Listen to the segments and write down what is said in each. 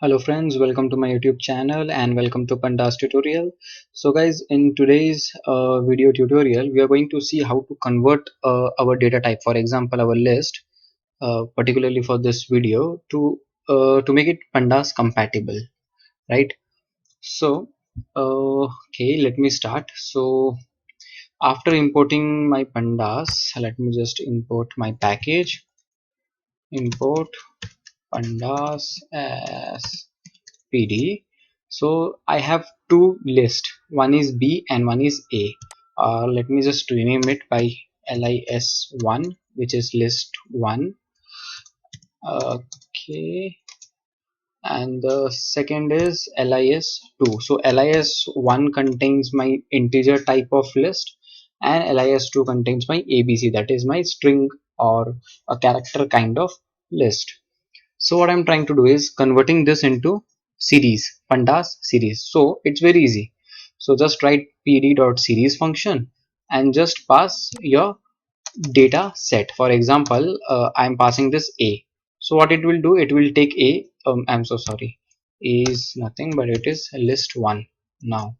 Hello friends, welcome to my YouTube channel and welcome to Pandas tutorial. So guys, in today's video tutorial, we are going to see how to convert our data type, for example, our list, particularly for this video, to make it Pandas compatible, right? So, okay, let me start. So, after importing my Pandas, let me just import my package, import Pandas as PD. So I have two lists, one is B and one is A. Let me just rename it by lis1, which is list 1. Okay, and the second is lis2. So lis1 contains my integer type of list and lis2 contains my abc, that is my string or a character kind of list. So what I'm trying to do is converting this into series, pandas series. So it's very easy. So just write pd.series function and just pass your data set. For example, I'm passing this a. So what it will do, it will take a. I'm so sorry. A is nothing but it is list 1 now.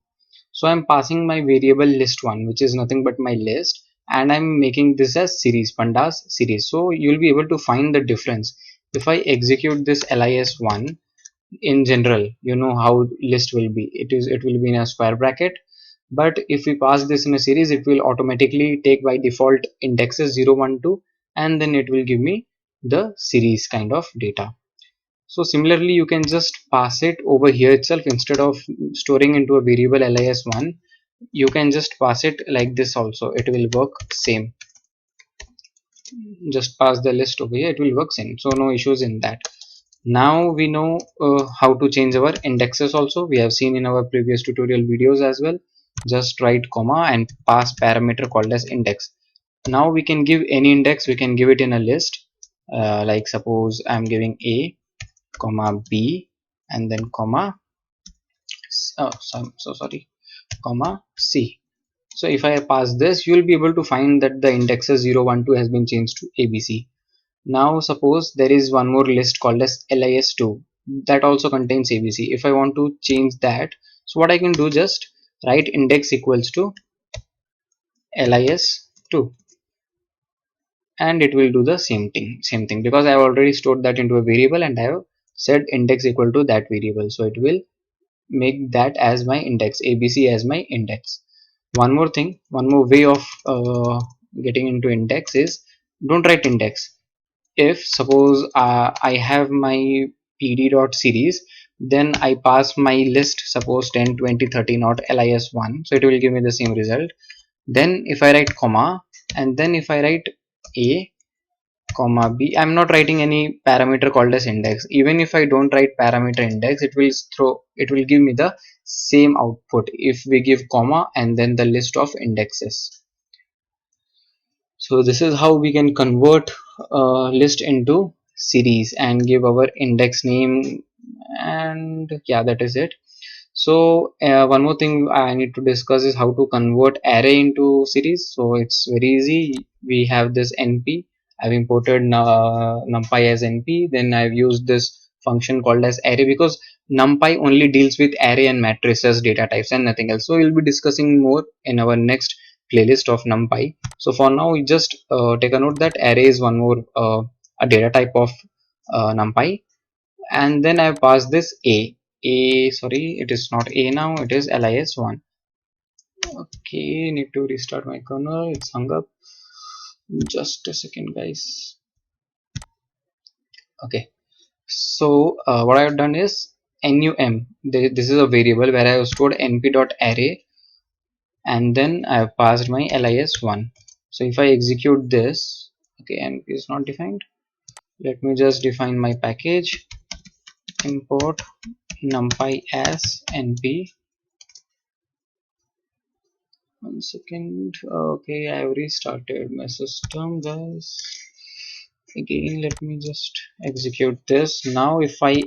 So I'm passing my variable list 1, which is nothing but my list, and I'm making this as series, pandas series. So you'll be able to find the difference. If I execute this lis1, in general, you know how list will be. It will be in a square bracket. But if we pass this in a series, it will automatically take by default indexes 0, 1, 2, and then it will give me the series kind of data. So similarly, you can just pass it over here itself. Instead of storing into a variable lis1, you can just pass it like this also. It will work same. Just pass the list over here, it will work same. So no issues in that. Now we know how to change our indexes also. We have seen in our previous tutorial videos as well. Just write comma and pass parameter called as index. Now we can give any index. We can give it in a list. Like suppose I'm giving a comma b and then comma so sorry, comma c. So if I pass this, you will be able to find that the indexes 0, 1, 2 has been changed to abc. Now suppose there is one more list called as lis2 that also contains abc. If I want to change that, so what I can do, just write index equals to lis2 and it will do the same thing because I have already stored that into a variable and I have set index equal to that variable. So it will make that as my index, abc as my index. One more thing, one more way of getting into index is, don't write index. If suppose I have my pd.series, then I pass my list, suppose 10, 20, 30, not lis1, so it will give me the same result. Then if I write comma and then if I write a comma b, I'm not writing any parameter called as index. Even if I don't write parameter index, it will give me the same output if we give comma and then the list of indexes. So this is how we can convert list into series and give our index name, and yeah, that is it. So one more thing I need to discuss is how to convert array into series. So it's very easy. We have this np. I've imported numpy as np. Then I've used this function called as array because numpy only deals with array and matrices data types and nothing else. So we'll be discussing more in our next playlist of numpy. So for now, we just take a note that array is one more a data type of numpy. And then I pass this sorry, it is not a now, it is lis1. Okay, need to restart my kernel, it's hung up. Just a second guys. Okay, so what I have done is num, this is a variable where I have stored np.array and then I have passed my lis1. So if I execute this, okay, np is not defined. Let me just define my package, import numpy as np. One second. Okay, I have restarted my system, guys. Again, let me just execute this. Now, if I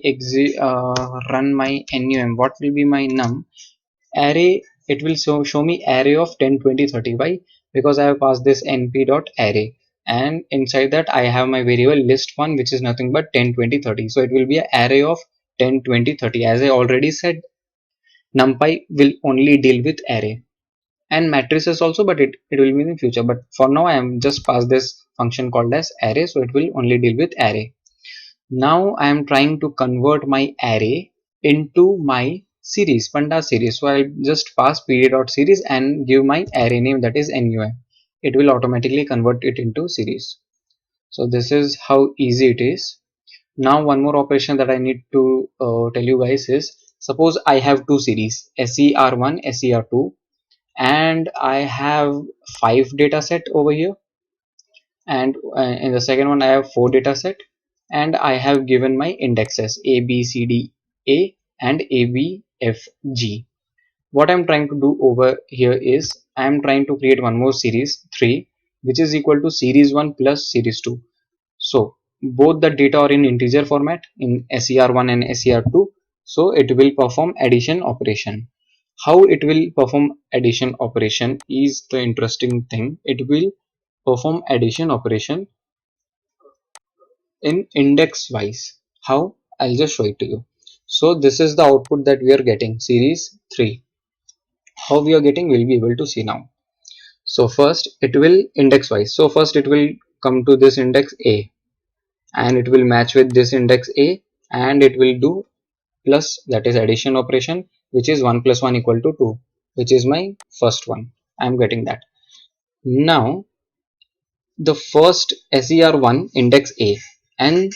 run my num, what will be my num? Array. It will show me array of 10, 20, 30. Why? Because I have passed this np.array, and inside that I have my variable list1, which is nothing but 10, 20, 30. So it will be an array of 10, 20, 30. As I already said, NumPy will only deal with array and matrices also, but it will be in the future. But for now, I am just pass this function called as array, so it will only deal with array. Now I am trying to convert my array into my series, Pandas series. So I'll just pass pd.series and give my array name, that is NUM. It will automatically convert it into series. So this is how easy it is. Now one more operation that I need to tell you guys is, suppose I have two series, SER1, SER2, and I have 5 data set over here, and in the second one I have 4 data set, and I have given my indexes A B C D A and A B F G. What I'm trying to do over here is I'm trying to create one more series 3, which is equal to series 1 plus series 2. So both the data are in integer format in SER1 and SER2, so it will perform addition operation. How it will perform addition operation is the interesting thing. It will perform addition operation in index wise. How? I'll just show it to you. So this is the output that we are getting, series 3. How we are getting, we'll be able to see now. So first it will index wise. So first it will come to this index A, and it will match with this index A, and it will do plus, that is addition operation, which is 1 plus 1 equal to 2, which is my first one. I'm getting that. Now the first SER1 index A, and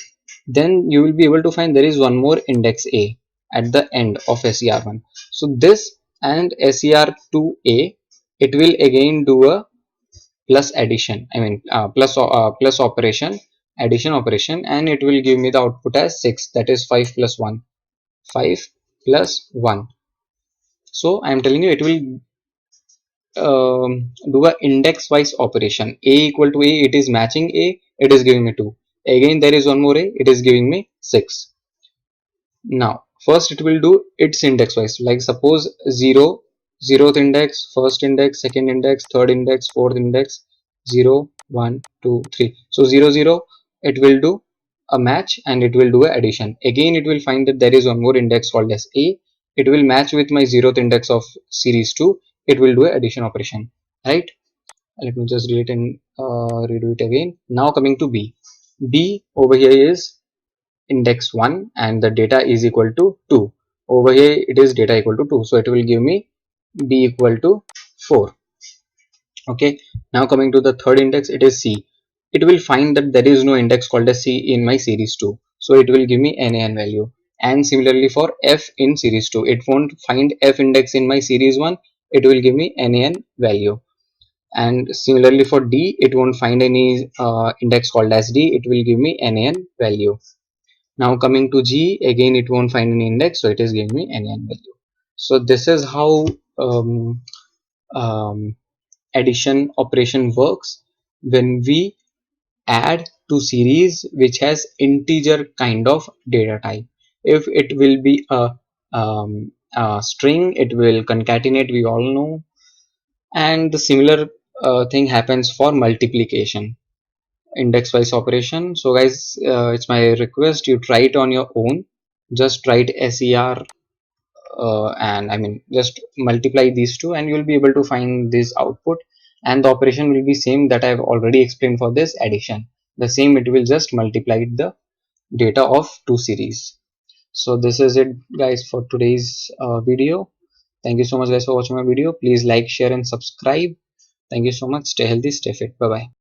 then you will be able to find there is one more index A at the end of SER1. So this and SER2A, it will again do a plus addition, I mean plus operation, addition operation, and it will give me the output as 6, that is 5 plus 1, 5 plus 1. So I am telling you, it will do a index wise operation. A equal to A, it is matching A, it is giving me 2. Again there is one more A, it is giving me 6. Now first it will do its index wise, like suppose 0, zeroth index, first index, second index, third index, fourth index, 0, 1, 2, 3. So 0, 0, it will do a match and it will do a addition. Again it will find that there is one more index called as A, it will match with my 0th index of series 2, it will do a addition operation, right? Let me just delete and redo it again. Now coming to B over here is index 1 and the data is equal to 2. Over here it is data equal to 2, so it will give me B equal to 4. Okay, now coming to the third index, it is C. It will find that there is no index called as C in my series 2, so it will give me NaN value. And similarly for F in series 2, it won't find F index in my series 1, it will give me NaN value. And similarly for D, it won't find any index called as D, it will give me NaN value. Now coming to G, again it won't find any index, so it is giving me NaN value. So this is how um, addition operation works when we add to series which has integer kind of data type. If it will be a string, it will concatenate, we all know. And the similar thing happens for multiplication, index wise operation. So guys, it's my request you try it on your own. Just write ser and I mean just multiply these two and you'll be able to find this output, and the operation will be same that I've already explained for this addition. The same, it will just multiply the data of two series. So this is it guys for today's video. Thank you so much guys for watching my video. Please like, share and subscribe. Thank you so much. Stay healthy, stay fit. Bye bye.